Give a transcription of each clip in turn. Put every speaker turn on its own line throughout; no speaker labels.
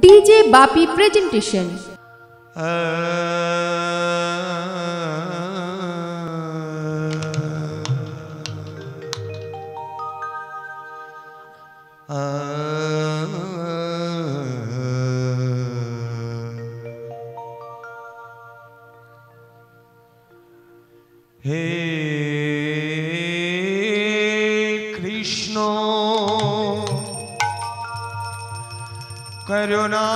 DJ Bapi presentation.
हे कृष्ण करुणा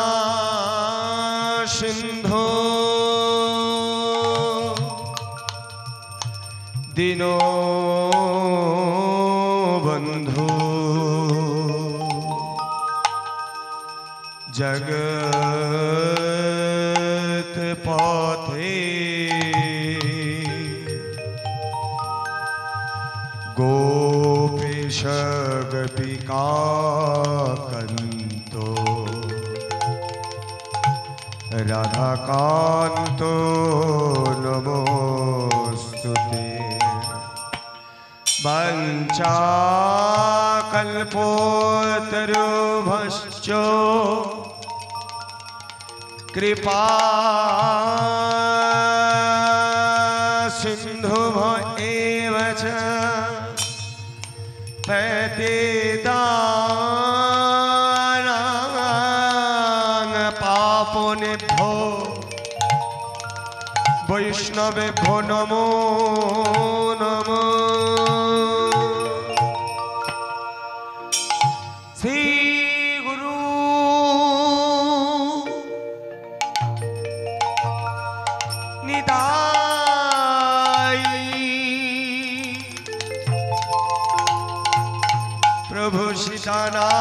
सिंधु दीनो बंधु जगत पथे गोपीश गोपिका कंतो राधा कांतो नमोस्तुते वंचा कल्पोतरुभ्यश्च कृपा सिन्धुभ्य एव च पतितानां पावनेभ्यो वैष्णवेभ्यो नमो नमः। श्री गुरु निताई प्रभु सीतानां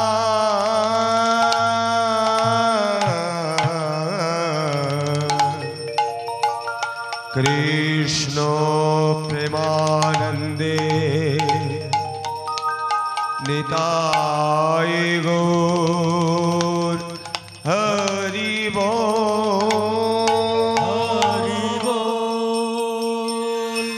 कृष्ण प्रेमानंदे निताय गौर हरि बोल हरि बोल।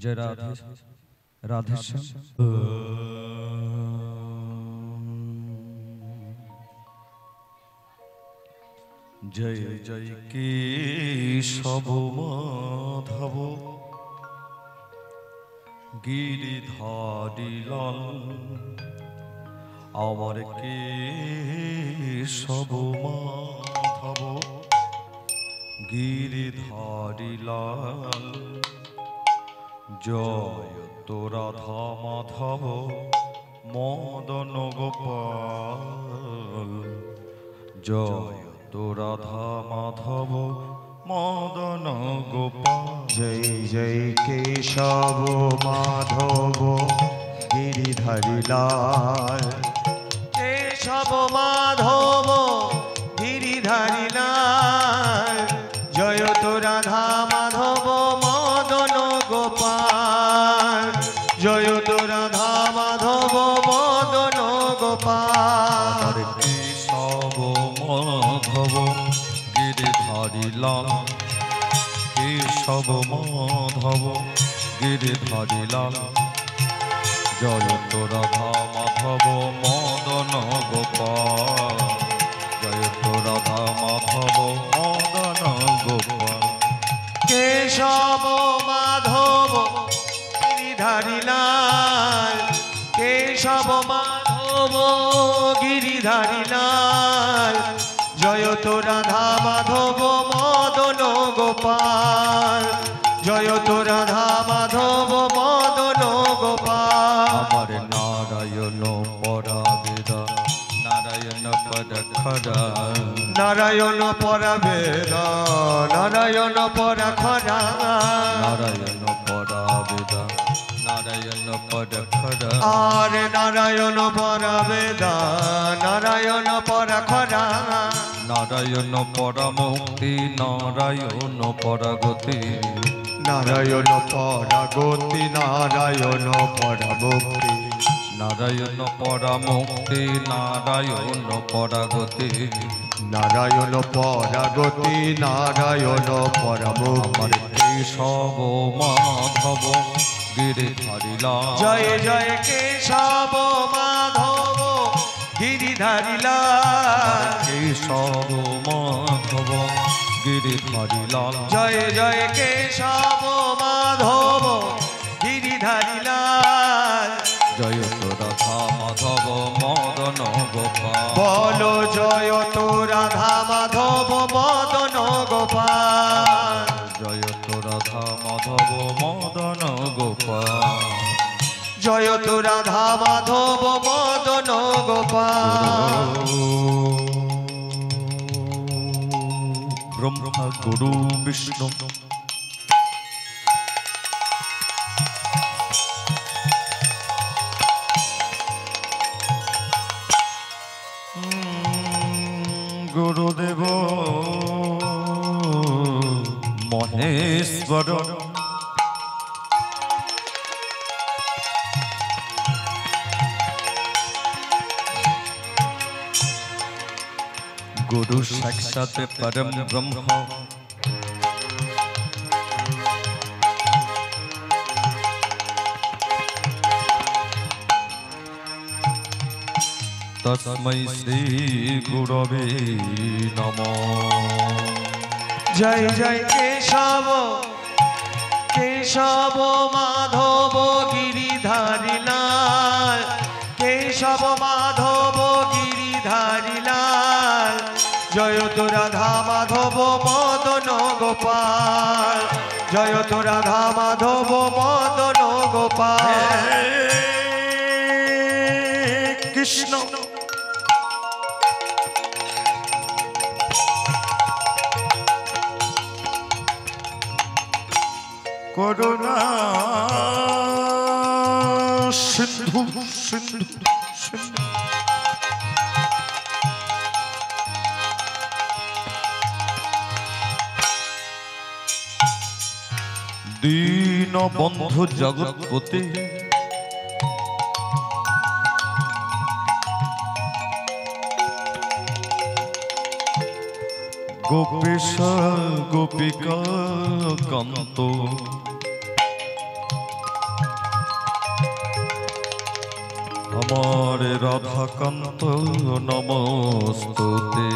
जय राधे राधे श्याम। जय जय केशव माधव गिरिधारी लाल आवर केशव माधव गिरिधारी लाल जय तो राधा माधव मदन गोपाल जय तो राधा माधव मदन गोपाल।
जय जय केशव माधव गिरिधारी लाल केशव माधव गिरिधारी लाल जय तो राधा माधव मदन गोपाल जय तो राधा माधव मदन गोपाल।
केशव माधव गिरिधारी लाल केशव माधव गिरिधारी लाल जय तो राधा माधव मदन गोपाल जय तो राधा माधव मदन गोपाल।
केशव माधव गिरिधारी लाल केशव माधव गिरिधारी लाल जय तो राधा माधव मदन गोपाल जय तो राधा माधव मदन गोपाल।
আমার নারায়ণ পরাবেদা নারায়ণ পদ খরা
नारायण परावेद नारायण परा खरा
नारायण परावेदा नारायण पद खरा
आरे नारायण परावेद नारायण परा खरा
नारायण परमुक्ति नारायण परगति
नारायण परागति नारायण परामुक्ति
नारायण परमुक्ति नारायण परगति
नारायण परागति नारायण परामुक्ति।
केशव माधव गिरिधारी लाल
जय जय केशव माधव गिरिधारी लाल
केशव माधव गिरिधारी लाल
जय जय केशव माधव गिरिधारी लाल
जय तो राधा माधव मदन गोपाल
बोलो जय तो राधा माधव मदन गोपाल
जय तो राधा माधव मदन गोपाल
जय तो राधा माधव मदन गोपाल।
ब्रह्मा गुरु विष्णु गुरुदेव महेश्वर गुरु साक्षात परम ब्रह्म तस्मै श्री गुरवे नमः।
जय जय केशव केशव माधव गिरिधारी लाल केशव माधव गिरिधारी लाल जय तो राधा माधव मदन गोपाल जय तो राधा माधव मदन गोपाल।
कृष्ण करुणा सिंधु सिंधु सिंधु दीन बंधु जगतपति गोपेश गोपिका कांत আমার রাধাকান্ত নমস্তুতে।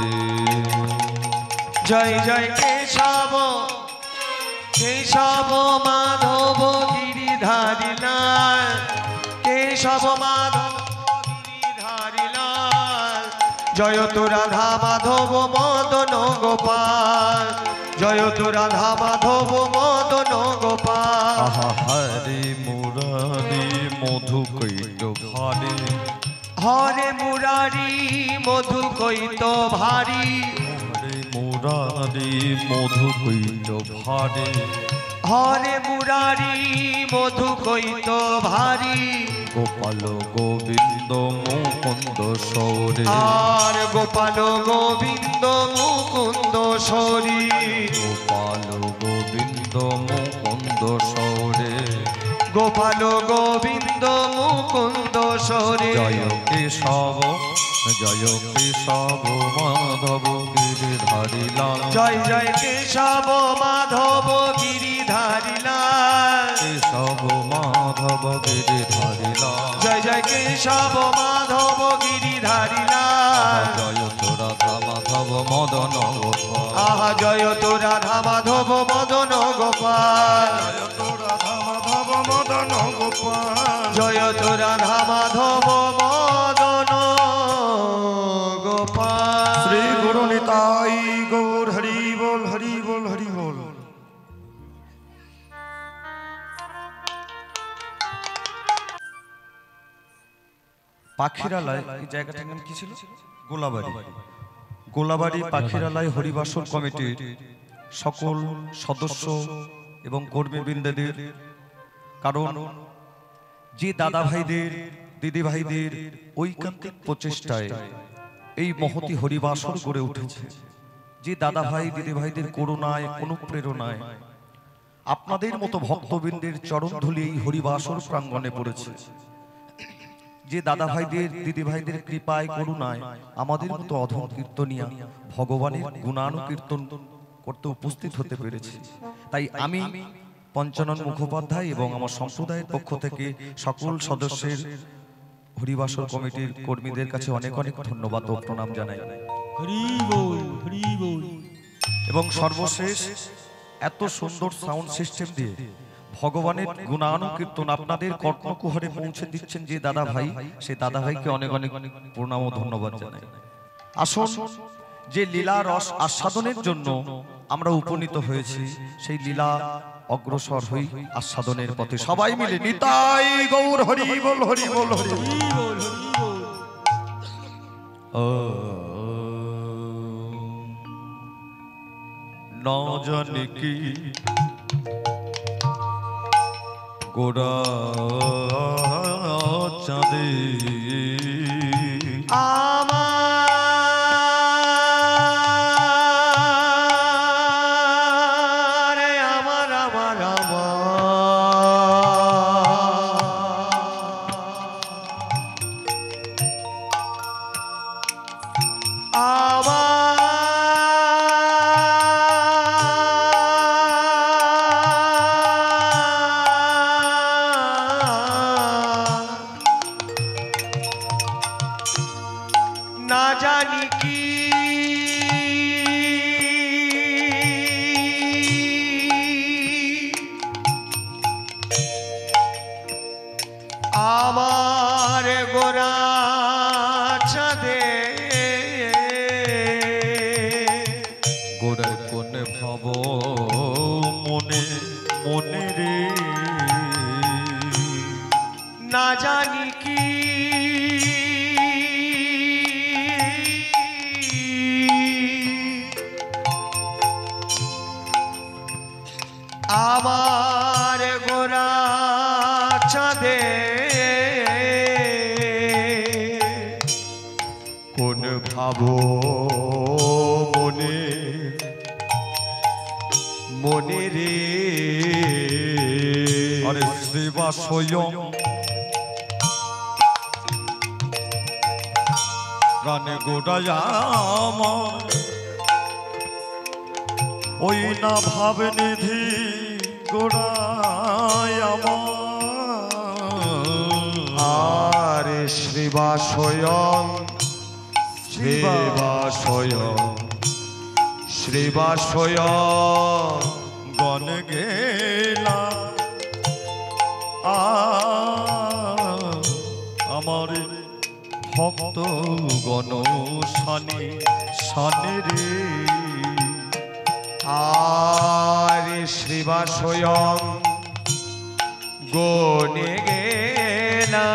জয় জয় কেশব কেশব মাধব গিরিধারী লাল, কেশব মাধব গিরিধারী লাল, জয় তো রাধা মাধব মদন গোপাল, জয় তো রাধা মাধব মদন গোপাল।
আহা হরে মুরারি মধু কৈট ভারে,
হরে মুরারি মধু কৈত ভারী,
হরে মুরারি মধু কৈট ভারে,
হরে মুরারি মধু কৈত ভারী,
গোপাল গোবিন্দ মুকুন্দ সৌরে,
আর গোপাল গোবিন্দ মুকুন্দ সরি,
গোপাল গোবিন্দ মুকুন্দ সৌরে,
গোপাল গোবিন্দ মুকুন্দ সরে।
জয় কেশব জয় কেশব মাধব গিরিধারী লাল,
জয় জয় কেশব মাধব গিরিধারী লাল,
কেশব মাধব গিরিধারী লাল,
জয় জয় কেশব মাধব গিরিধারী লাল।
জয় তো রাধা মাধব মদন গোপাল,
আহা জয় তো রাধা মাধব মদন গোপাল,
জয় তো রাধা মাধব মদন গোপাল,
জয় তো রাধা মাধব মদন গোপাল।
শ্রী গুরু নিতাই গৌর হরি বল হরি বল হরি বল। পাখিরালয় এই জায়গাটার নাম কি ছিল? গোলাবাড়ি। গোলাবাড়ি পাখিরালয় হরিবাসর কমিটির সকল সদস্য এবং কর্মীবৃন্দদের, কারণ যে দাদা ভাইদের দিদি ভাইদের ঐকান্তিক প্রচেষ্টায় এই মহতি হরিবাসর গড়ে উঠেছে, যে দাদা ভাই দিদি ভাইদের করুণায় অনুপ্রেরণায় আপনাদের মতো ভক্তবৃন্দের চরণধুলি এই হরিবাসর প্রাঙ্গণে পড়েছে, যে দাদা ভাইদের দিদি ভাইদের কৃপায় করুণায় আমাদের মতো অধম কীর্তনিয়া ভগবানের গুণানুকীর্তন করতে উপস্থিত হতে পেরেছে। তাই আমি পঞ্চানন মুখোপাধ্যায় এবং আমার সম্প্রদায়ের পক্ষ থেকে সকল সদস্যের হরিবাসর কমিটির কর্মীদের কাছে অনেক অনেক ধন্যবাদ ও প্রণাম জানাই। এবং সর্বশেষ এত সুন্দর সাউন্ড সিস্টেম দিয়ে ভগবানের গুণানুকীর্তন আপনাদের কর্ণকুহরে পৌঁছে দিচ্ছেন যে দাদা ভাই, সেই দাদা ভাইকে অনেক অনেক প্রণাম ও ধন্যবাদ জানাই। আসুন, যে লীলা রস আস্বাদনের জন্য আমরা উপনীত হয়েছি, সেই লীলা অগ্রসর হই আস্বাদনের পথে। সবাই মিলে নিতাই গৌর হরি বল হরি বল হরি বল।
না জানি কি গোরা চাঁদে
না জানি কি আমার গোরা চাঁদে
গোড়ায় কোনে ভাব মনে মনে রে,
না জানি কি আমার গোরা চাঁদে কোন ভাবো মনে মনে রে।
আরে শ্রীবা স্বয়ং প্রাণে গোড়ায় আমার, ওই না ভাব নিধি গোড়ায় আমার।
আর শ্রী শ্রীবাসয়ং শ্রীবাসয়ং শ্রীবাসয়ং
গণ গেলা আমার ভক্ত গণ শানে শানে রে
আর শ্রীবাসয়ং গনে গেলা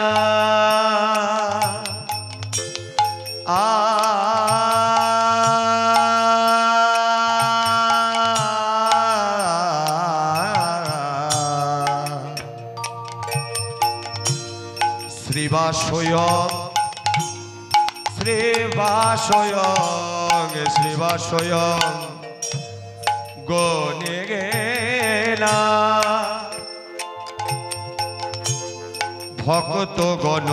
শ্রীবাসয়ং শ্রীবাসয়ং শ্রীবাসয়ং গনে গেলা ভক্ত গণ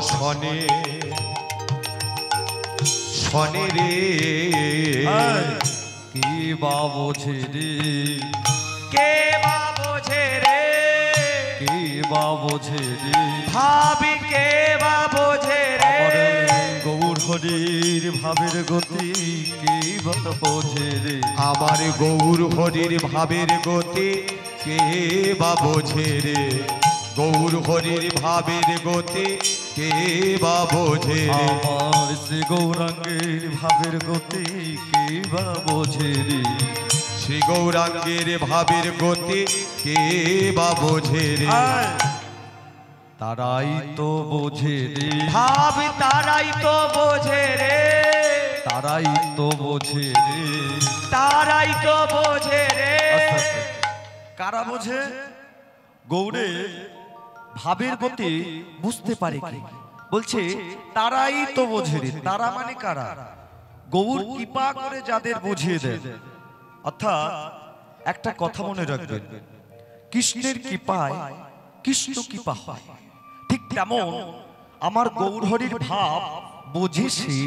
শনি শনি রে
কি বা বোঝে রে
কে বা বোঝে রে
কি বা বোঝে রে
ভাবি কে বা বোঝে রে
গৌর হরির ভাবের গতি কি বা বোঝে রে
আমার গৌর হরির ভাবের গতি কে বা বোঝে রে গৌর হরির ভাবের গতি কে বা বোঝে রে
আমার শ্রী গৌরাঙ্গের ভাবের গতি কি বা বোঝে রে
শ্রী গৌরাঙ্গের ভাবের গতি কে বা বোঝে রে
তারাই তো বোঝে রে
ভাব তারাই তো বোঝে রে
তারাই তো বোঝে রে
তারাই তো বোঝে রে
কারা বোঝে গৌরে ভাবের গতি বুঝতে পারে কি বলছে তারাই তো বোঝে রে তারা মানে কারা গৌর কৃপা করে যাদের বুঝিয়ে দেয় অর্থাৎ একটা কথা মনে রাখবেন কৃষ্ণের কৃপায় কৃষ্ণ কৃপা হয় ঠিক তেমন আমার গৌর হরির ভাব বোঝে সে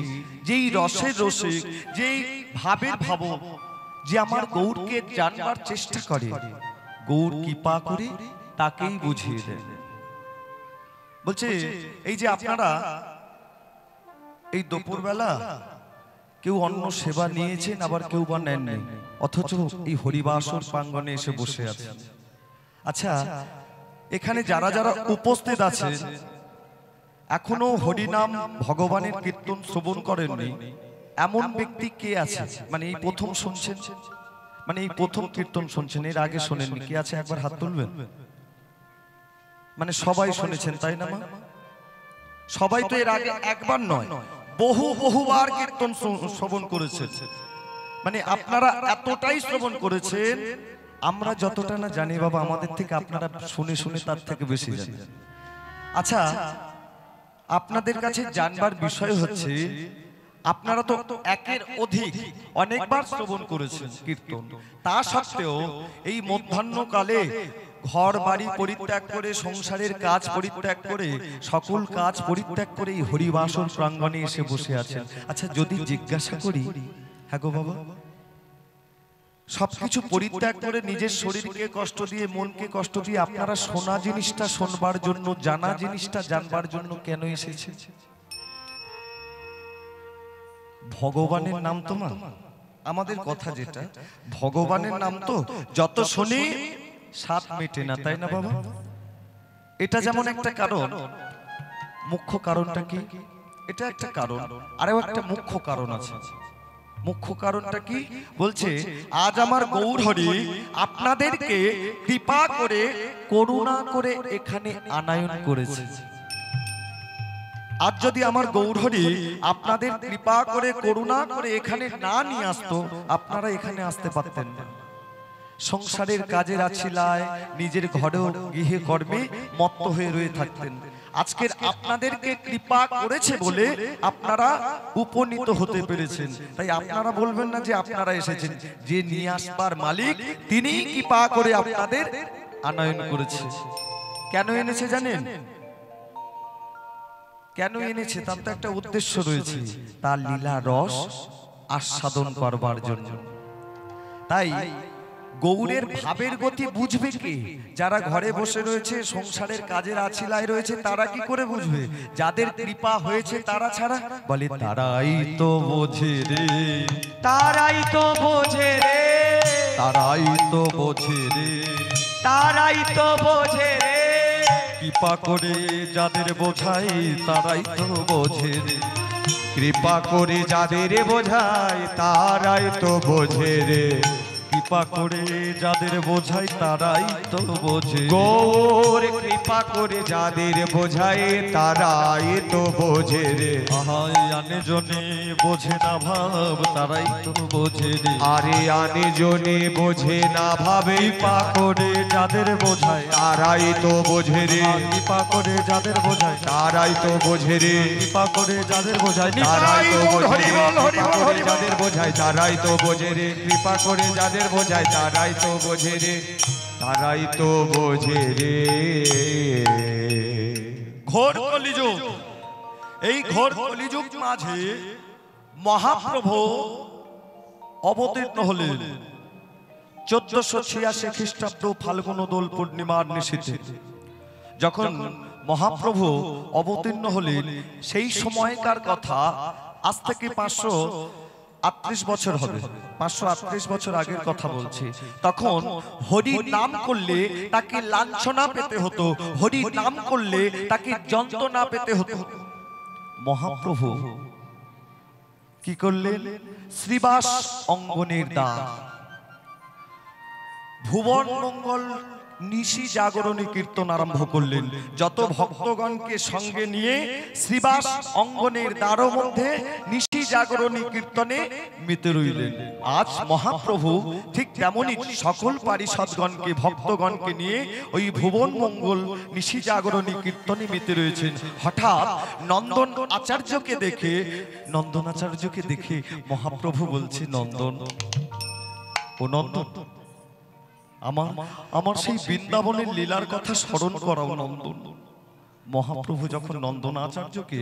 যেই রসের রসে যেই ভাবের ভাব যে আমার গৌরকে জানবার চেষ্টা করে গৌর কৃপা করে তাকেই বুঝিয়ে দেয় বলছে এই যে আপনারা এই দুপুরবেলা কেউ অন্য সেবা নিয়েছেন আবার কেউ বা নেননি অথচ এই হরিবাসর প্রাঙ্গণে এসে বসে আছেন আচ্ছা এখানে যারা যারা উপস্থিত আছে এখনো হরিনাম ভগবানের কীর্তন শ্রবণ করেননি এমন ব্যক্তি কে আছে মানে এই প্রথম শুনছেন মানে এই প্রথম কীর্তন শুনছেন এর আগে শোনেননি কে আছে একবার হাত তুলবেন মানে সবাই শুনেছেন তাই না মা সবাই তো এর আগে একবার নয় বহুবার কীর্তন শ্রবণ করেছেন মানে আপনারা এতটাই শ্রবণ করেছেন আমরা যতটা না জানি বাবা আমাদের থেকে আপনারা শুনে শুনে তার থেকে বেশি জানেন আচ্ছা আপনাদের কাছে জানবার বিষয় হচ্ছে আপনারা তো একের অধিক অনেকবার শ্রবণ করেছেন কীর্তন তা সত্ত্বেও এই মধ্যাহ্নকালে ঘর বাড়ি পরিত্যাগ করে সংসারের কাজ পরিত্যাগ করে সকল কাজ পরিত্যাগ করে এই হরিবাসর প্রাঙ্গণে এসে বসে আছেন আচ্ছা যদি জিজ্ঞাসা করি হ্যাঁ গো বাবা সবকিছু পরিত্যাগ করে নিজের শরীরকে কষ্ট দিয়ে মনকে কষ্ট দিয়ে আপনারা শোনা জিনিসটা শোনবার জন্য জানা জিনিসটা জানবার জন্য কেন এসেছে ভগবানের নাম তো মা আমাদের কথা যেটা ভগবানের নাম তো যত শুনি সাত মেটে না তাই না বাবা এটা যেমন একটা কারণ মুখ্য কারণটা কি এটা একটা কারণ আরও একটা মুখ্য কারণ আছে মুখ্য কারণটা কি বলছে আজ আমার গৌর হরি আপনাদেরকে কৃপা করে করুণা করে এখানে আনায়ন করেছে আজ যদি আমার গৌর হরি আপনাদের কৃপা করে করুণা করে এখানে না নিয়ে আসতো আপনারা এখানে আসতে পারতেন না সংসারের কাজের আছিলায় নিজের ঘরেও গৃহে কর্মে মত্ত হয়ে রয়ে থাকতেন আজকের আপনাদেরকে কৃপা করেছে বলে আপনারা উপনীত হতে পেরেছেন তাই আপনারা বলবেন না যে আপনারা এসেছেন যে নিয়ে আসবার মালিক তিনিই কৃপা করে আপনাদের আনয়ন করেছে কেন এনেছে জানেন কেন এনেছে তার তো একটা উদ্দেশ্য রয়েছে তার লীলা রস আস্বাদন করবার জন্য তাই গৌরের ভাবের গতি বুঝবে কে? যারা ঘরে বসে রয়েছে, সংসারের কাজের আছিলায় রয়েছে, তারা কি করে বুঝবে? যাদের কৃপা হয়েছে তারা ছাড়া। বলে তারাই তো বোঝে রে,
তারাই তো বোঝে রে,
তারাই তো বোঝে রে,
তারাই তো বোঝে রে,
কৃপা করে যাদের বোঝাই তারাই তো বোঝে রে,
কৃপা করে যাদের বোঝায় তারাই তো বোঝে রে,
কৃপা করে যাদের বোঝাই তারাই তো বোঝে।
গৌর কৃপা করে যাদের বোঝায় তারাই তো বোঝে রে,
আহাই আনে জনে বোঝে না ভাব তারাই তো বোঝে রে,
আরে আনে জনে বোঝে না ভাবে,
কৃপা করে যাদের বোঝায়
তারাই তো বোঝে রে,
কৃপা করে যাদের বোঝায়
তারাই তো বোঝে রে,
কৃপা করে যাদের বোঝায়
তারাই তো বোঝে রে, কৃপা করে
যাদের
যাদের বোঝায় তারাই তো বোঝে রে, কৃপা করে যাদের বোঝায় তারাই তো বোঝে রে, তারাই তো বোঝে রে।
ঘোর কলিযুগ, এই ঘোর কলিযুগ মাঝে মহাপ্রভু অবতীর্ণ হলেন 1486 খ্রিস্টাব্দ ফাল্গুন দোল পূর্ণিমার নিশীথে। যখন মহাপ্রভু অবতীর্ণ হলেন সেই সময়কার কথা, আজ থেকে 538 বছর হবে, 538 বছর আগের কথা বলছি। তখন হরি নাম করলে তাকে লাঞ্ছনা পেতে হতো, হরি নাম করলে তাকে যন্ত্রণা পেতে হতো। মহাপ্রভু কি করলেন? শ্রীবাস অঙ্গনের দ্বার, ভুবন মঙ্গল নিশি জাগরণী কীর্তন আরম্ভ করলেন। যত ভক্তগণকে সঙ্গে নিয়ে শ্রীবাস অঙ্গনের দ্বারের মধ্যে নিশি জাগরণী কীর্তনে মেতে রইলেন। আজ মহাপ্রভু ঠিক তেমনি সকল পারিষদগণকে, ভক্তগণকে নিয়ে ওই ভুবন মঙ্গল নিশি জাগরণী কীর্তনে মেতে রয়েছেন। হঠাৎ নন্দন আচার্যকে দেখে মহাপ্রভু বলছে, নন্দন, ও নন্দন, আমার সেই বৃন্দাবনের লীলার কথা স্মরণ করাও নন্দন। মহাপ্রভু যখন নন্দন আচার্যকে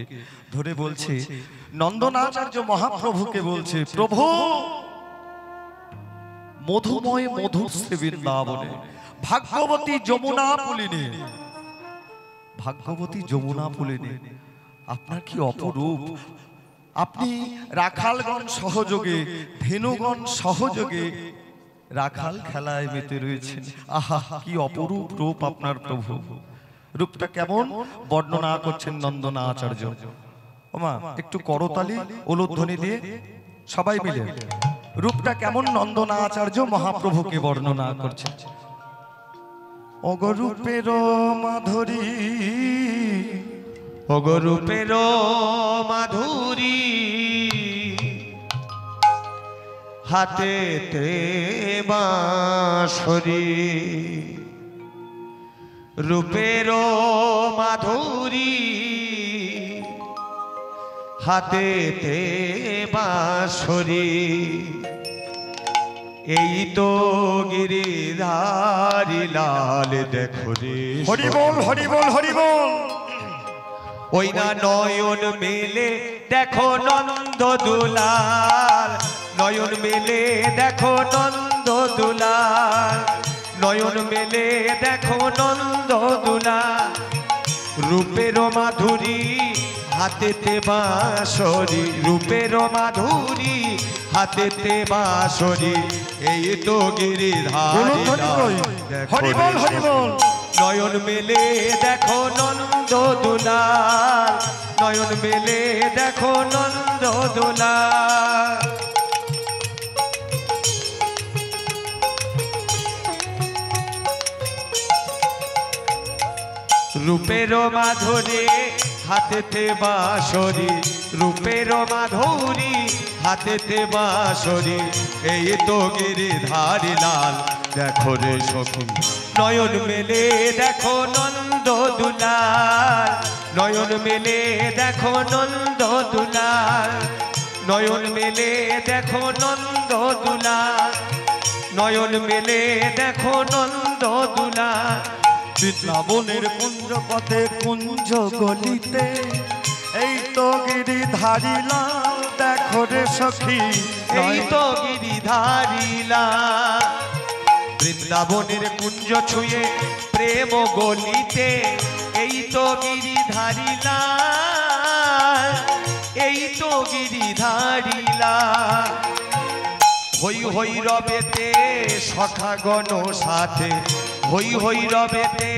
ধরে বলছে, নন্দন আচার্য মহাপ্রভুকে বলছে, প্রভু, মধুময় মধুশ্রী বৃন্দাবনে ভাগ্যবতী যমুনা পুলিনে, ভাগ্যবতী যমুনা পুলিনে আপনার কি অপরূপ! আপনি রাখালগণ সহযোগে, ধেনুগণ সহযোগে রাখাল খেলায় মেতে রয়েছেন। আহা, কি অপরূপ রূপ আপনার প্রভু! রূপটা কেমন বর্ণনা করছেন নন্দনা আচার্য। ওমা, একটু করতালি উলুধ্বনি দিয়ে সবাই মিলে রূপটা কেমন নন্দনা আচার্য মহাপ্রভুকে বর্ণনা করছেন। অগরূপের মাধুরী,
অগরূপের মাধুরী, হাতেতে বাঁশরি, রূপের মাধুরী, হাতেতে বাঁশরি, এই তো গিরিধারী লাল দেখো রে।
হরি বল, হরি বল, হরি বল।
ওই না নয়ন মেলে দেখো নন্দ দুলাল, নয়ন মেলে দেখো নন্দ দুলাল, নয়ন মেলে দেখো নন্দ দুলাল, রূপের মাধুরী হাতেতে বাঁশরি, রূপের মাধুরী হাতেতে বাঁশরি, এই তো গিরিধারী লাল দেখো রে। নয়ন মেলে দেখো নন্দ দুলাল, নয়ন মেলে দেখো নন্দ দুলাল। রূপের মাধুরী হাতেতে বাঁশরি, রূপের মাধুরী হাতেতে বাঁশরি, এই তো গিরিধারী লাল দেখো রে সখী। নয়ন মেলে দেখো নন্দ দুলাল, নয়ন মেলে দেখো নন্দ দুলাল, নয়ন মেলে দেখো নন্দ দুলাল, নয়ন মেলে দেখো নন্দ দুলাল।
বৃন্দাবনের কুঞ্জ পথে কুঞ্জ গলিতে এই তো গিরিধারী লাল দেখো রে সখী,
এই তো গিরিধারী লাল। বৃন্দাবনের কুঞ্জ ছুঁয়ে প্রেম গলিতে এই তো গিরিধারী লাল, এই তো গিরিধারী লাল। হই হই রবেতে সখাগণ সাথে, হই হই রবেতে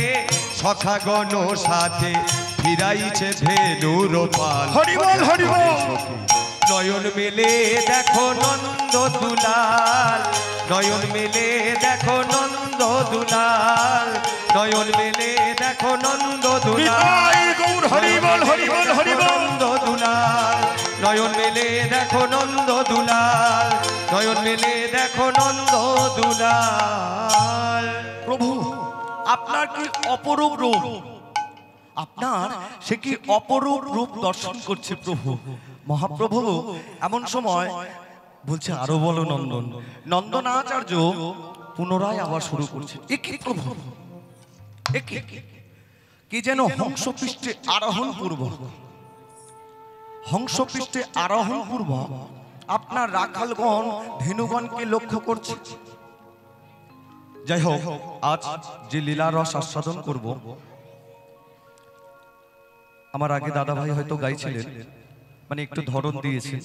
সখাগণ সাথে ফিরাইছে ধেনুর পাল।
হরি বল হরি বল।
নয়ন মেলে দেখো নন্দ দুলাল, নয়ন মেলে দেখো নন্দ দুলাল, নয়ন মেলে দেখো নন্দ দুলাল।
গৌর হরি বল হরি বল হরি বল।
নন্দ দুলাল, নয়ন মেলে দেখো নন্দ দুলাল, নয়ন মেলে দেখো নন্দ দুলাল।
প্রভু আপনার কি অপরূপ রূপ, আপনার সে কি অপরূপ রূপ দর্শন করছে প্রভু। মহাপ্রভু এমন সময় বলছে আরো বলো নন্দন। নন্দনাচার্য পুনরায় আবার শুরু করছে, এ কি প্রভু, এ কি যেন হংস পৃষ্ঠে আরোহণ পূর্ব, হংস পৃষ্ঠে আরোহণ পূর্ব আপনার রাখালগণ ধেনুগণকে লক্ষ্য করছে। যাই হোক, আজ যে লীলা রস আস্বাদন করব, আমার আগে দাদা ভাই হয়তো গাইছিলেন, মানে একটু ধরন দিয়েছে।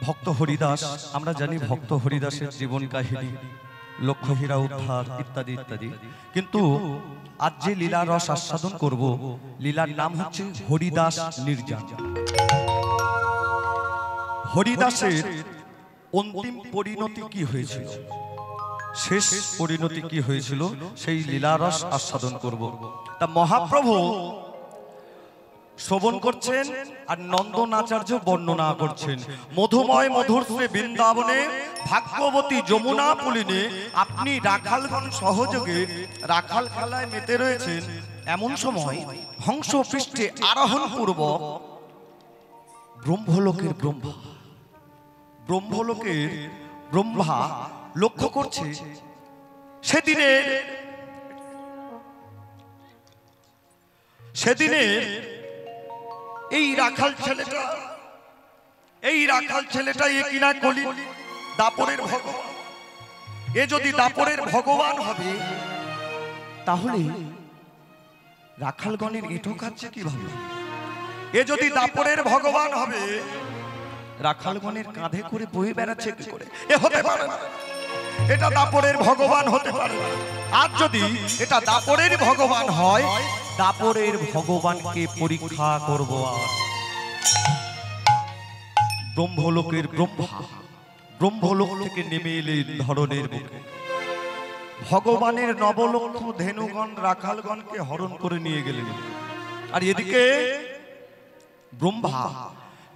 ভক্ত হরিদাস, আমরা জানি ভক্ত হরিদাসের জীবন কাহিনী, লক্ষ্যহীরা উদ্ধার ইত্যাদি ইত্যাদি, কিন্তু আজ যে লীলা রস আস্বাদন করব, লীলার নাম হচ্ছে হরিদাস নির্যান। হরিদাসের অন্তিম পরিণতি কি হয়েছিল, শেষ পরিণতি কি হয়েছিল, সেই লীলারস আস্বাদন করব। তা মহাপ্রভু শ্রবণ করছেন আর নন্দনাচার্য বর্ণনা করছেন। মধুময় মধুর শ্রী বৃন্দাবনে ভাগ্যবতী যমুনা পুলিনে আপনি রাখালগণ সহযোগে রাখাল খেলায় মেতে রয়েছেন। এমন সময় হংস পৃষ্ঠে আরোহণ পূর্বক ব্রহ্মলোকের ব্রহ্মা, ব্রহ্মলোকের ব্রহ্মা লক্ষ্য করছে সেদিনে এই রাখাল ছেলেটা, এই রাখাল ছেলেটা এ কিনা কলি দাপরের ভগবান। এ যদি দাপরের ভগবান হবে তাহলে রাখালগণের এঁটো খাচ্ছে কিভাবে? এ যদি দাপরের ভগবান হবে রাখালগণের কাঁধে করে বয়ে বেড়াচ্ছে কি করে? এ হতে পারে না, এটা দাপরের ভগবান হতে পারে না। আর যদি এটা দাপরের ভগবান হয়, দাপরের ভগবানকে পরীক্ষা করব। আর ব্রহ্মলোকের ব্রহ্মা ব্রহ্মলোক থেকে নেমে এলেন ধরনের বুকে। ভগবানের নবলক্ষ ধেনুগণ রাখালগণকে হরণ করে নিয়ে গেলেন। আর এদিকে ব্রহ্মা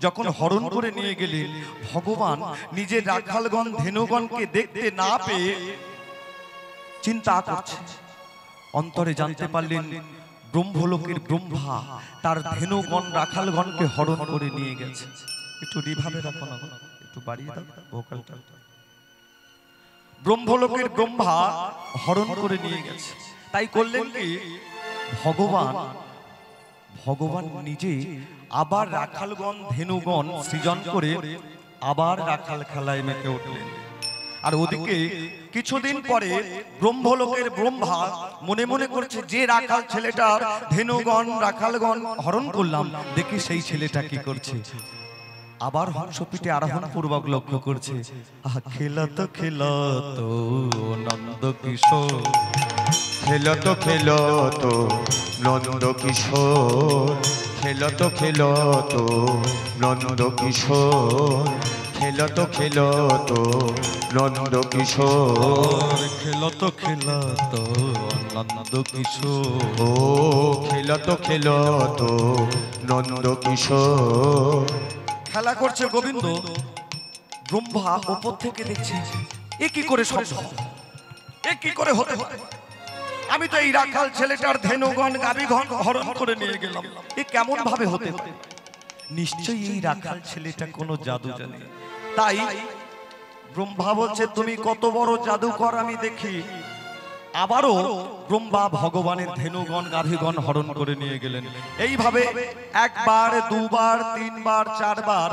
যখন হরণ করে নিয়ে গেলেন, ভগবান নিজের রাখালগণ ধেনুগণকে দেখতে না পেয়ে চিন্তা করছে। অন্তরে জানতে পারলেন ব্রহ্মলোকের ব্রহ্মা তার ধেনুগণ রাখালগণকে হরণ করে নিয়ে গেছে। একটু রিভাবে রাখো না, একটু বাড়িয়ে দাও ভোকালটা। ব্রহ্মলোকের ব্রহ্মা হরণ করে নিয়ে গেছে। তাই করলেন কি, ভগবান নিজে আবার রাখালগণ ধেনুগণ সৃজন করে আবার রাখাল খেলায় মেতে উঠলেন। আর ওদিকে কিছুদিন পরে ব্রহ্মলোকের ব্রহ্মা মনে মনে করছে, যে রাখাল ছেলেটার ধেনুগণ রাখালগণ হরণ করলাম, দেখি সেই ছেলেটা কি করছে। আবার হংসপিঠে আরোহণ পূর্বক লক্ষ্য করছে। খেলত খেলত নন্দ কিশোর,
খেলত খেলত নন্দ কিশোর, খেলত খেলত নন্দ কিশোর, খেলত খেলত নন্দ কিশোর,
খেলত খেলত নন্দ কিশোর।
ও খেলত খেলত নন্দ কিশোর।
খেলা করছে গোবিন্দ। ব্রহ্মা উপর থেকে দেখছে, এ কি করে সম্ভব, এ কি করে হতে পারে? আমি তো এই রাখাল ছেলেটার ধেনুগণ গাভীগণ হরণ করে নিয়ে গেলাম, এ কেমন ভাবে হতে পারে? নিশ্চয়ই এই রাখাল ছেলেটা কোনো জাদু জানে। তাই ব্রহ্মা বলছে, তুমি কত বড় জাদুকর আমি দেখি। আবারও ব্রহ্মা ভগবানের ধেনুগণ গাভীগণ হরণ করে নিয়ে গেলেন। এইভাবে একবার, দুবার, তিনবার, চারবার,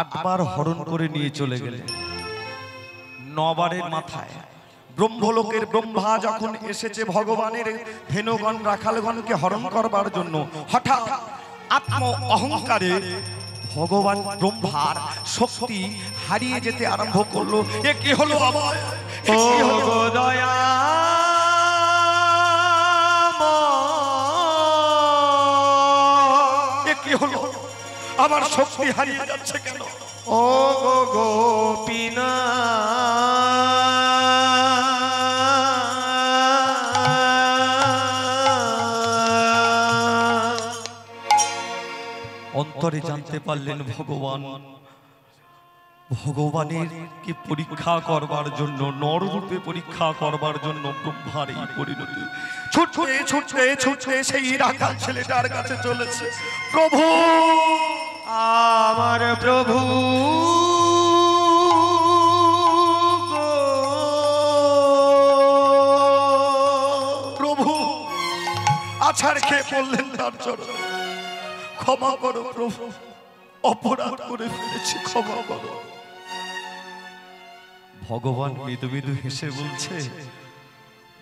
8বার হরণ করে নিয়ে চলে গেলেন। নবারের মাথায় ব্রহ্মলোকের ব্রহ্মা যখন এসেছে ভগবানের ধেনুগণ রাখালগণকে হরণ করবার জন্য, হঠাৎ আত্ম অহংকারে ভগবান ব্রহ্মার শক্তি হারিয়ে যেতে আরম্ভ করলো। এ কি হলো আমার?
ও গো দয়া
এ কি হলো? আমার শক্তি হারিয়ে যাচ্ছে কেন?
ও গো গোপীনা
অন্তরে জানতে পারলেন ভগবানের কি পরীক্ষা করবার জন্য, নররূপে পরীক্ষা করবার জন্য ব্রহ্মার এই পরিণতি। ছুটতে ছুটতে ছুটতে সেই রাখাল ছেলেটার কাছে চলেছে। প্রভু,
আমার প্রভু
প্রভু আছাড় খেয়ে পড়লেন তার চরণে। ক্ষমা করো প্রভু, অপরাধ করে ফেলেছি, ক্ষমা করো। ভগবান মৃদু মৃদু হেসে বলছে,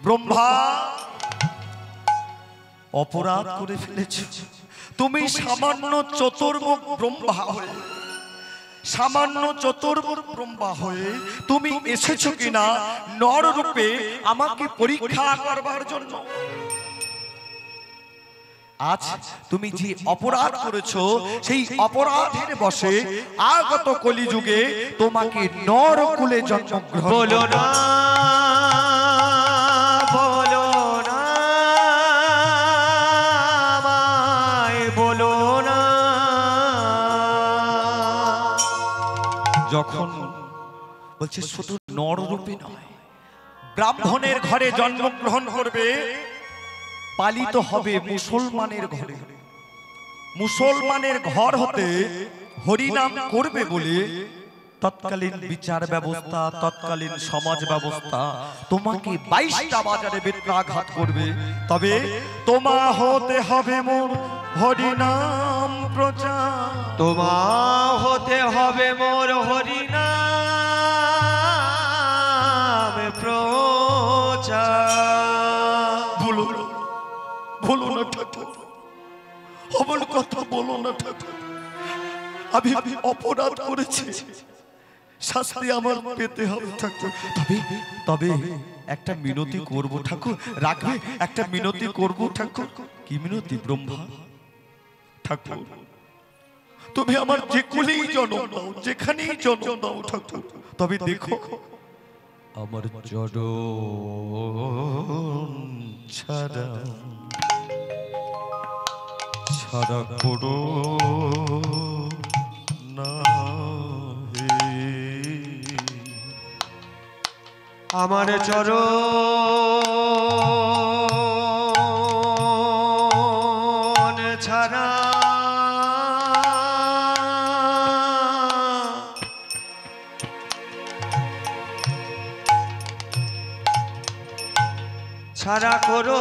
ব্রহ্মা অপরাধ করে ফেলেছ তুমি। সামান্য চতুর্মুখ ব্রহ্মা হয়ে, সামান্য চতুর্মুখ ব্রহ্মা হয়ে তুমি এসেছো কিনা নর রূপে আমাকে পরীক্ষা করবার জন্য। আজ তুমি যে অপরাধ করেছো সেই অপরাধের বশে আগত কলিযুগে তোমাকে নরকুলে জন্মগ্রহণ।
বলো না বলো না আমায় বলো না।
যখন বলছে শুধু নররূপে নয়, ব্রাহ্মণের ঘরে জন্মগ্রহণ করবে, পালিত হবে মুসলমানের ঘরে। মুসলমানের ঘর হতে হরিনাম করবে বলে তৎকালীন বিচার ব্যবস্থা, তৎকালীন সমাজ ব্যবস্থা তোমাকে 22টা বাজারে বেত্রাঘাত করবে। তবে তোমা হতে হবে মোর হরিনাম প্রচার।
তোমা হতে হবে মোর হরিনাম প্রচার।
বলো না ঠাকুর, অমন কথা বলো না ঠাকুর। আমি অপরাধ করেছি, শাস্তি আমার পেতে হবে ঠাকুর। তবে একটা মিনতি করব ঠাকুর, রাখবে? একটা মিনতি করব ঠাকুর। কি মিনতি ব্রহ্মা? ঠাকুর তুমি আমার যে কুলেই জন্ম দাও, যেখানেই জন্ম দাও ঠাকুর, তবে দেখো আমার চরণ ছাড়া ছাড়া করো না হে।
আমার চরণ ছাড়া ছাড়া করো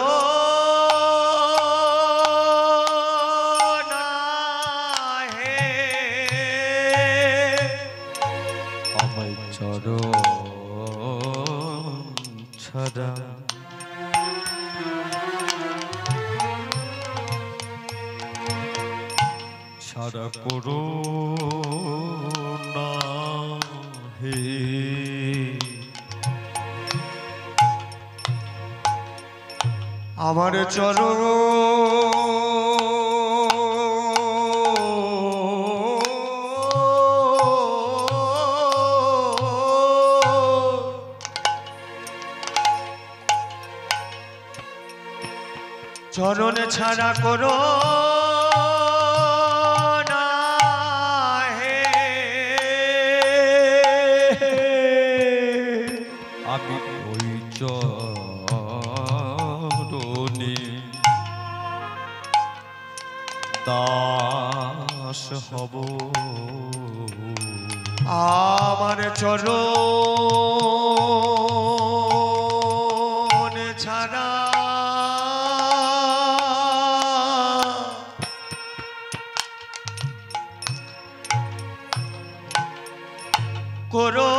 না হে।
আমায় চরণ ছাড়া ছাড়া করো না হে।
আমার চরণ চরণ ছাড়া করো না হে।
আমি ওই চরণে দাস হব।
আমার চরণ ছাড়া করো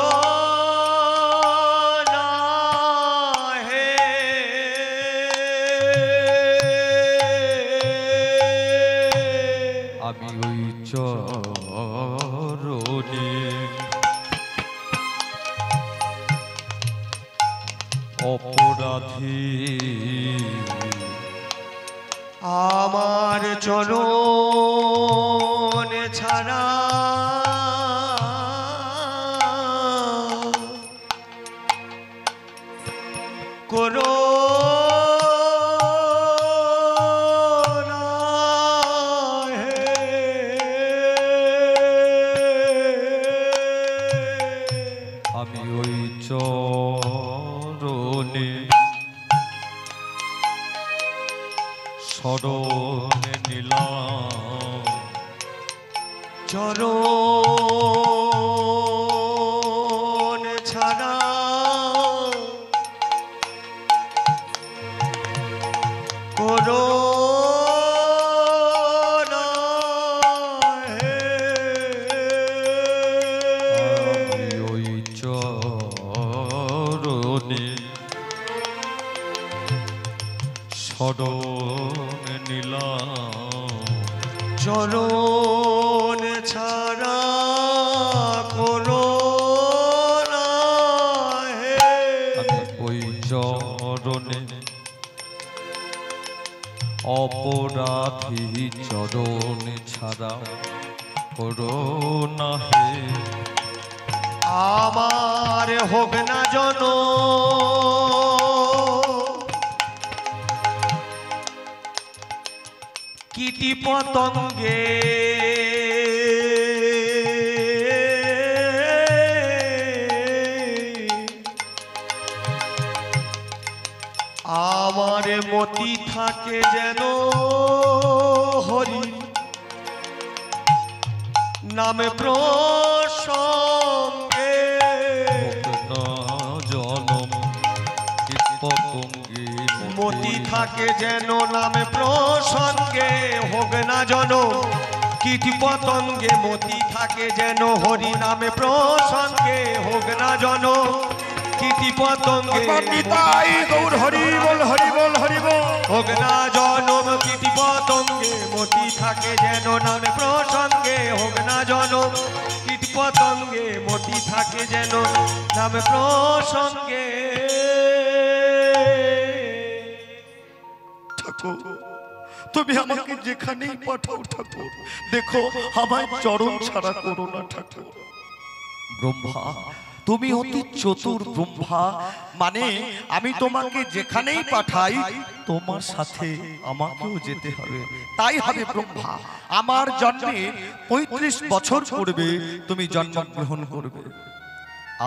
চরণে অপরাধী
আমার চরণ ছাড়া করো না হে।
আমি ওই চরণে শরণে নিলাম
চরণ ছাড়া করো না হে।
আমি ওই চরণে শরণে নিলাম
চরণ ছাড়া করো না হে।
আমি ওই চরণে অপরাধী চরণ ছাড়া করোনা হে।
আমার হোক না জন কীটি পতঙ্গে আমার মতি থাকে যেন হরি নামে প্রসঙ্গে।
জনম কীটপতঙ্গে
মতি থাকে যেন নামে প্রসঙ্গে হোক না জন কীট পতঙ্গে মতি থাকে যেন হরি নামে প্রসঙ্গে হোক না জন কীট পতঙ্গে
গৌর হরি বল হরি বল হরি বল।
হোক না জনম কীট পতঙ্গে মতি থাকে যেন নামে প্রসঙ্গে হোক না জনম কীট পতঙ্গে মতি থাকে যেন নামে প্রসঙ্গে।
ঠাকুর তুমি আমাকে যেখানেই পাঠাও ঠাকুর, দেখো আমায় চরণ ছাড়া করো না ঠাকুর। ব্রহ্মা তুমি অতি চতুর ব্রহ্মা, মানে আমি তোমাকে যেখানেই পাঠাই তোমার সাথে আমাকেও যেতে হবে। তাই হবে ব্রহ্মা আমার জন্মে ৩৫ বছর পূর্বে তুমি জন্মগ্রহণ করবে।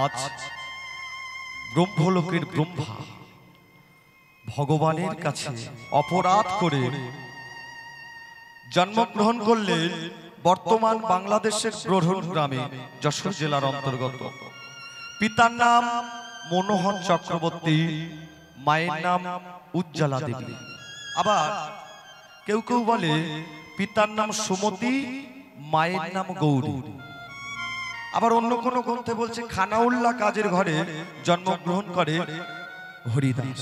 আজ ব্রহ্মলোকের ব্রহ্মা ভগবানের কাছে অপরাধ করে জন্মগ্রহণ করলেন বর্তমান বাংলাদেশের গ্রহণ গ্রামে, যশোর জেলার অন্তর্গত। পিতার নাম মনোহর চক্রবর্তী, মায়ের নাম উজ্জ্বলা দেবী। আবার কেউ কেউ বলে পিতার নাম সুমতি, মায়ের নাম গৌরী। আবার অন্য কোন গ্রন্থে বলছে খানাউল্লাহ কাজের ঘরে জন্মগ্রহণ করে হরিদাস।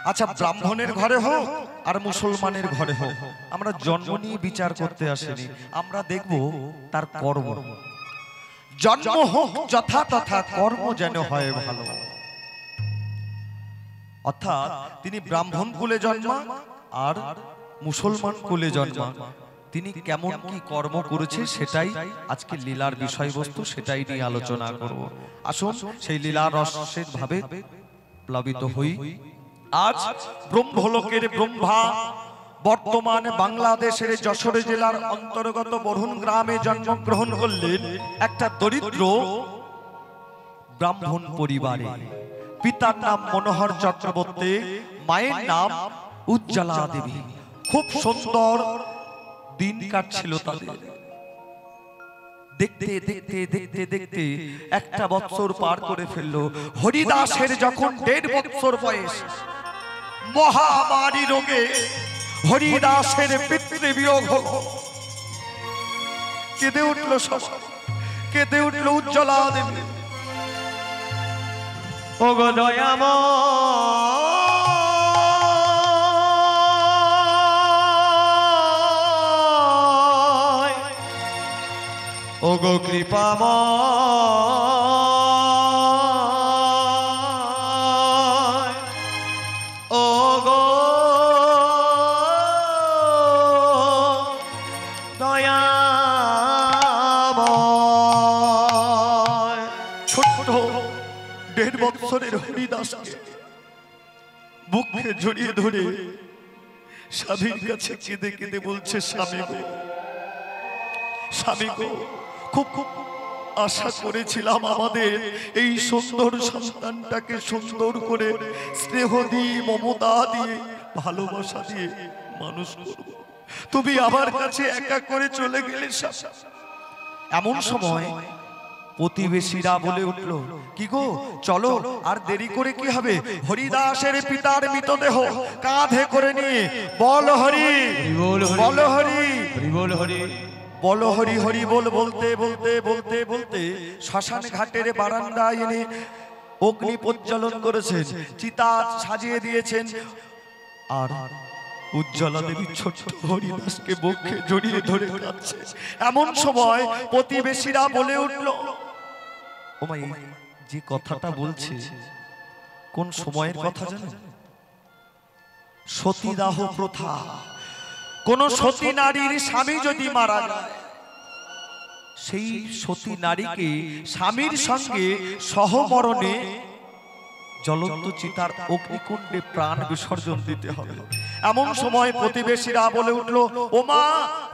আচ্ছা, ব্রাহ্মণের ঘরে হোক আর মুসলমানের ঘরে হোক, আমরা জন্ম নিয়ে বিচার করতে আসেনি, আমরা দেখব তার কর্ম। জন্ম হোক যথা তথা, কর্ম যেন হয় ভালো। অর্থাৎ তিনি ব্রাহ্মণ কুলে জন্মা আর মুসলমান কুলে জন্মা, তিনি কেমন কি কর্ম করেছে সেটাই আজকে লীলার বিষয়বস্তু, সেটাই নিয়ে আলোচনা করব। আসুন সেই লীলার রসের ভাবে প্লাবিত হই। আজ ব্রহ্মলোকের ব্রহ্মা বর্তমানে বাংলাদেশের যশোর জেলার অন্তর্গত বরুণ গ্রামে জন্মগ্রহণ করলেন একটা দরিদ্র ব্রাহ্মণ পরিবারে। পিতার নাম মনোহর চক্রবর্তী, মায়ের নাম উজ্জ্বলা দেবী। খুব সুন্দর দিন কাটছিল তাদের। দেখতে দেখতে দেখতে দেখতে একটা বছর পার করে ফেললো। হরিদাসের যখন ১.৫ বছর বয়স, মহামারী রোগে হরিদাসের পিতৃবিয়োগ হলো। কেঁদে উঠল সব, কেঁদে উঠল উজ্জ্বলা দেবী।
ও গো দয়াময় ওগো কৃপাময় ওগো দয়াময়।
ছোট্ট 1.5 বছরের হরিদাসকে বুকে জড়িয়ে ধরে স্বামীর কাছে কেঁদে কেঁদে বলছে, স্বামী গো, স্বামী গো, খুব খুব আশা করেছিলাম আমাদের এই সুন্দর সন্তানটাকে সুন্দর করে স্নেহ দিয়ে, মমতা দিয়ে, ভালোবাসা দিয়ে মানুষ করব, তুমি আমার কাছে একা করে চলে গেলে। এমন সময় প্রতিবেশীরা বলে উঠল, কি গো চলো, আর দেরি করে কি হবে, হরিদাসের পিতার মৃতদেহ কাঁধে করে নিয়ে বল হরি বল হরি
বল হরি
বল হরি হরি বল বলতে বলতে বলতে বলতে শ্মশান ঘাটের বারান্দায় এনে অগ্নি প্রজ্বলন করেছেন, চিতা সাজিয়ে দিয়েছেন। আর উজ্জ্বলা দেবী ছোট্ট হরিদাসকে বুকে জড়িয়ে ধরে কাঁদছে। এমন সময় প্রতিবেশীরা বলে উঠল, ও মা, যে কথাটা বলছে কোন সময়ের কথা জানেন? সতীদাহ প্রথা। কোন সতী নারীর স্বামী যদি মারা যায়, সেই সতী নারীকে স্বামীর সঙ্গে সহমরণে জ্বলন্ত চিতার অগ্নিকুণ্ডে প্রাণ বিসর্জন দিতে হবে। এমন সময় প্রতিবেশীরা বলে উঠল, ও মা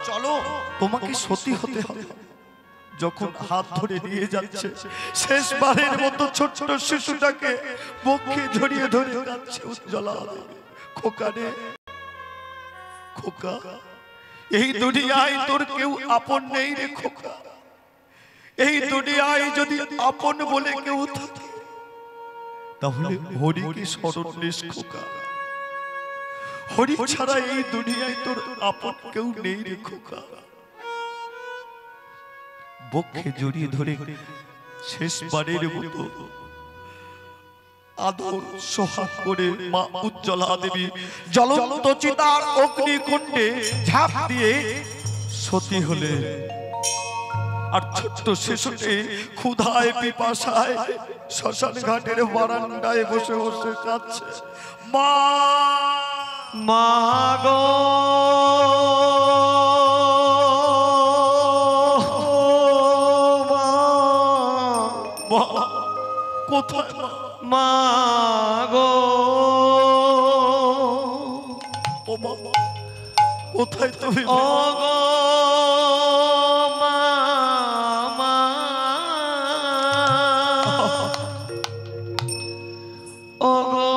চলো, তোমাকে সতী হতে হবে। যখন হাত ধরে নিয়ে যাচ্ছে, শেষবারের মতো ছোট্ট শিশুটাকে বুকে জড়িয়ে ধরে কাঁদছে উজ্জ্বলা, খোকা রে খোকা, এই দুনিয়ায় তোর কেউ আপন নেই রে খোকা। এই দুনিয়ায় যদি আপন বলে কেউ থাকে, তাহলে হরিকে স্মরণ নিস খোকা। হরি ছাড়া এই দুনিয়ায় তোর আপন কেউ নেই রে খোকা। বুকে জড়িয়ে ধরে শেষবারের মতো আদর সোহাগ করে মা উজ্জ্বলা দেবী জ্বলন্ত চিতার অগ্নিকুণ্ডে ঝাঁপ দিয়ে সতী হলে। আর ছোট্ট শিশুটি ক্ষুধায় পিপাসায় শ্মশান ঘাটের বারান্দায় বসে বসে কাঁদছে, মা
মা গো
কোথায়
মা গো,
ও মা কোথায় তুমি?
ও গো মা, মা ও গো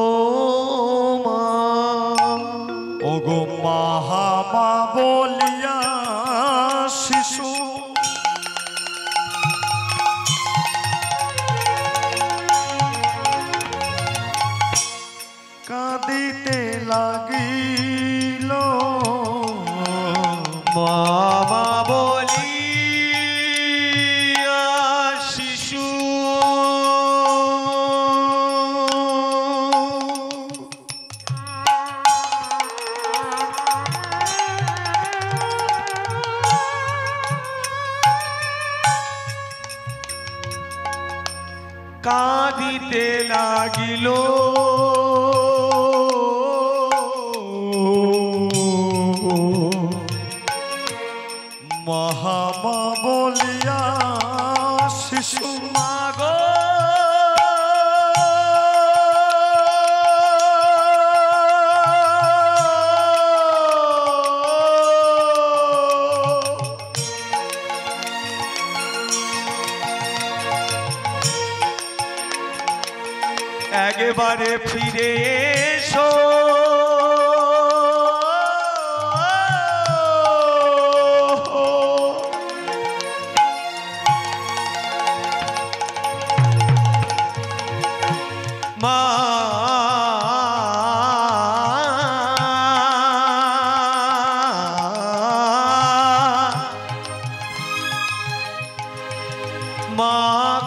ও মা,
ও গো মা বলিয়া শিশু কাঁদিতে লাগিল।
মামা বলিয়া শিশু কাঁদিতে লাগিল।
মহামা বলিয়া শিশু
মাগো একবারে ফিরে এসো, মা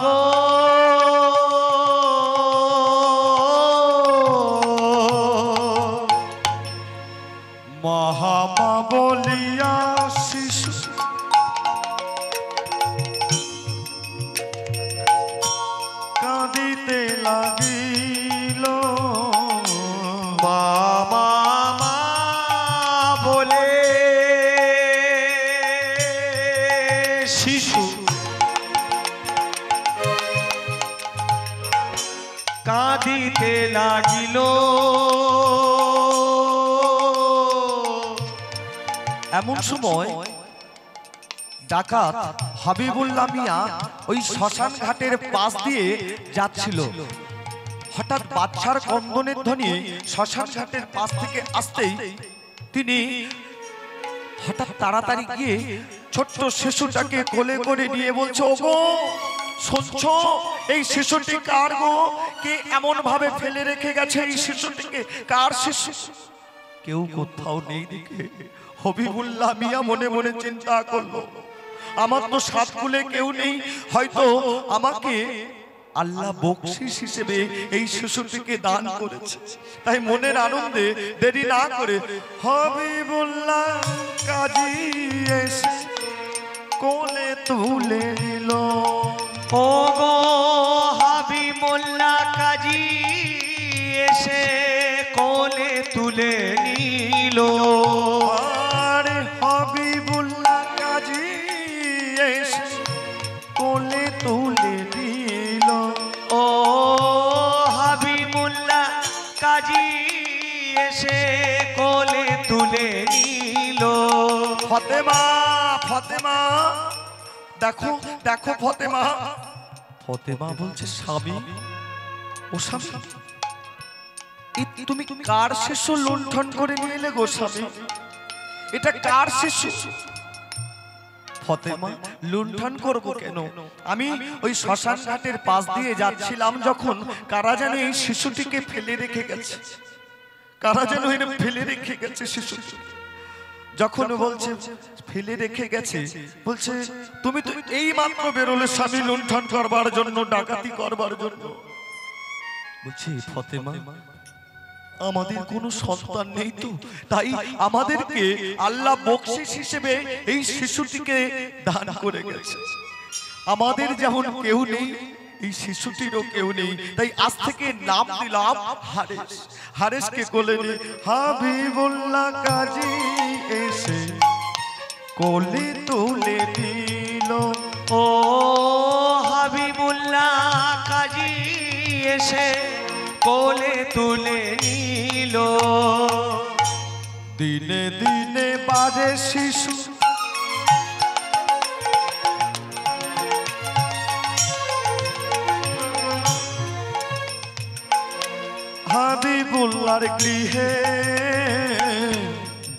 গো
মহামা বলিয়া
কাঁদিতে লাগিল।
এমন সময় ডাকাত হাবিবুল্লাহ মিয়া ওই শ্মশান ঘাটের পাশ দিয়ে যাচ্ছিল। হঠাৎ বাচ্চার কন্দনের ধ্বনি শ্মশান ঘাটের পাশ থেকে আসতেই তিনি হঠাৎ তাড়াতাড়ি গিয়ে ছোট্ট শিশুটাকে কোলে করে নিয়ে বলছে, ওগো শুনছো, এই শিশুটি কার গো? কে এমন ভাবে ফেলে রেখে গেছে এই শিশুটিকে? কার শিশু? কেউ কোথাও নেই দিকে। হাবিবুল্লাহ মিয়া মনে মনে চিন্তা করলো, আমার তো সাত কুলে কেউ নেই, হয়তো আমাকে আল্লাহ বকশিশ হিসেবে এই শিশুটিকে দান করেছে। তাই মনের আনন্দে দেরি না করে হাবিবুল্লাহ কাজী এসে কোলে তুলে নিল।
ও গো হাবিবুল্লাহ কাজী এসে কোলে তুলে নিল।
আরে হাবিবুল্লাহ কাজী এসে কোলে তুলে নিল।
ও হাবিবুল্লাহ কাজী এসে কোলে তুলে নিল।
ফতেমা, ফতেমা, দেখো দেখো ফতেমা। ফতেমা বলছে, স্বামী, ও স্বামী, তুমি কার শিশু লুণ্ঠন করে নিয়ে এলে গো স্বামী? এটা কার শিশু? ফতেমা, লুণ্ঠন করবো কেন? আমি ওই শ্মশান ঘাটের পাশ দিয়ে যাচ্ছিলাম, যখন কারা যেন এই শিশুটিকে ফেলে রেখে গেছে। কারা যেন ফেলে রেখে গেছে শিশুটি। যখন বলছে ফেলে রেখে গেছে, বলছে তুমি তো এই মাত্র বেরোলে স্বামী লুণ্ঠন করবার জন্য, ডাকাতি করবার জন্য। বলছি ফতেমা, আমাদের কোনো সন্তান নেই তো, তাই আমাদেরকে আল্লাহ বকশিশ হিসেবে এই শিশুটিকে দান করে গেছে। আমাদের যেমন কেউ নেই, এই শিশুটিরও কেউ নেই, তাই আজ থেকে নাম দিলাম হারেস। হারেসকে কোলে নিয়ে হাবিবুল্লাহ কাজী এসে কোলে তুলে নিল।
ও হাবিবুল্লাহ কাজী এসে কোলে তুলে নিল।
দিনে দিনে বাড়ে শিশু, হাবিবুল্লাহর গৃহে।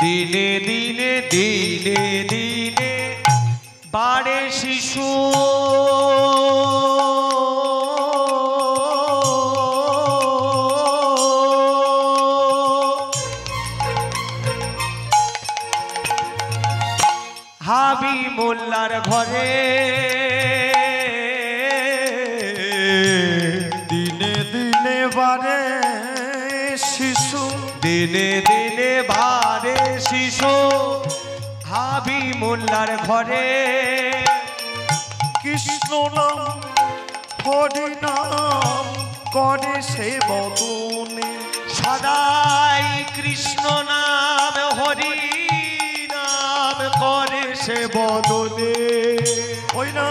দিনে দিনে দিনে দিনে বাড়ে শিশু। হাবিবুল্লাহর ঘরে
দিনে দিনে বাড়ে শিশু,
দিনে দিনে বাড়ে শিশু। হাবিবুল্লাহর ঘরে
কৃষ্ণ নাম হরি নাম করে সে বদনে।
সদাই কৃষ্ণ নাম হরি নাম করে সে বদনে।
ওই না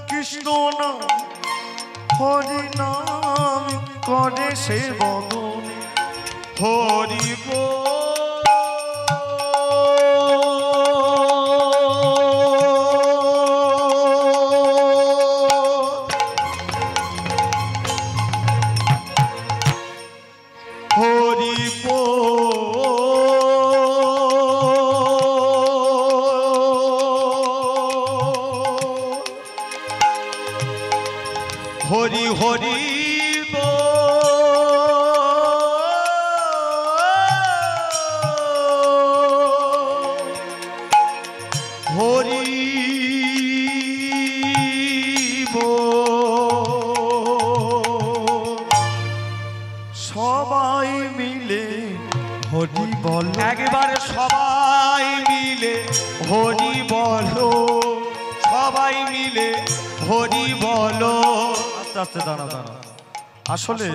কৃষ্ণ নাম হরি নাম করে সে বদনে।
হরি বল। হরি হরি হরি হরি
সবাই মিলে হরি বল।
একবার সবাই মিলে হরি বলো। সবাই মিলে হরি বলো।
আস্তে আস্তে দাঁড়া দাঁড়া। আসলে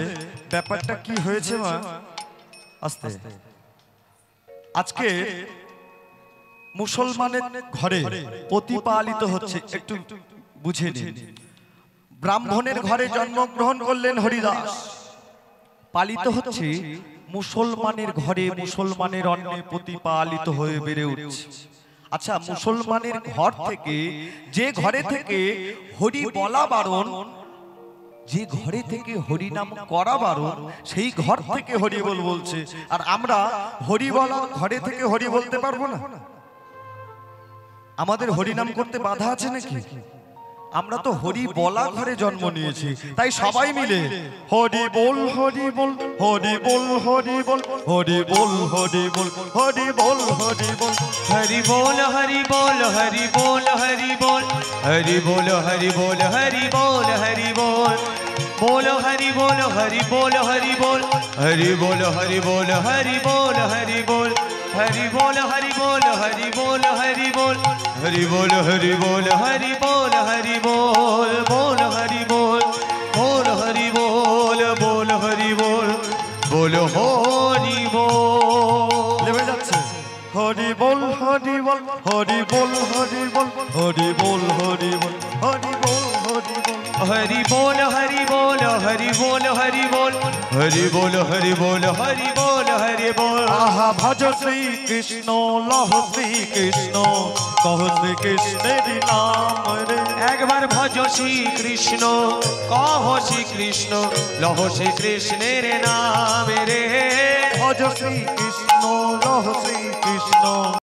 ব্যাপারটা কি হয়েছে মা? আস্তে। আজকে মুসলমানের ঘরে প্রতিপালিত হচ্ছে, একটু বুঝে নিন। ব্রাহ্মণের ঘরে জন্মগ্রহণ করলেন হরিদাস। পালিত হচ্ছে মুসলমানের ঘরে, মুসলমানের অন্নে প্রতিপালিত হয়ে বেড়ে উঠছে। আচ্ছা, মুসলমানের ঘর থেকে, যে ঘরে থেকে হরি বলা বারণ, যে ঘরে থেকে হরি নাম করা বারণ, সেই ঘর থেকে হরি বল বলছে। আর আমরা হরি বলার ঘরে থেকে হরি বলতে পারবো না? আমাদের হরি নাম করতে বাধা আছে নাকি? আমরা তো হরি বলা ঘরে জন্ম নিয়েছি, তাই সবাই মিলে হরি বল হরি বল হরি বল হরি বল হরি বল হরি বল হরি বল হরি বল
হরি বল হরি বল হরি বল হরি বল হরি বল হরি বল হরি বল হরি বল बोल हरि बोल हरि बोल हरि बोल हरि बोल हरि बोल हरि बोल हरि बोल हरि बोल हरि बोल हरि बोल हरि बोल हरि बोल हरि बोल हरि बोल हरि बोल बोल हरि बोल बोल हरि बोल बोल हरि बोल बोल हरि बोल
लेवे যাচ্ছে হরি বল হরি বল হরি বল হরি বল হরি বল হরি বল হরি বল হরি বল
हरि बोल हरि बोल हरि बोल हरि बोल हरि बोल हरि बोल हरि बोल हरि बोल
आहा भज श्री कृष्ण लह श्री कृष्ण कह श्री कृष्णेर नाम रे
एक बार भज श्री कृष्ण कह श्री कृष्ण लह श्री कृष्णेर नाम रे
भज श्री कृष्ण लह श्री कृष्ण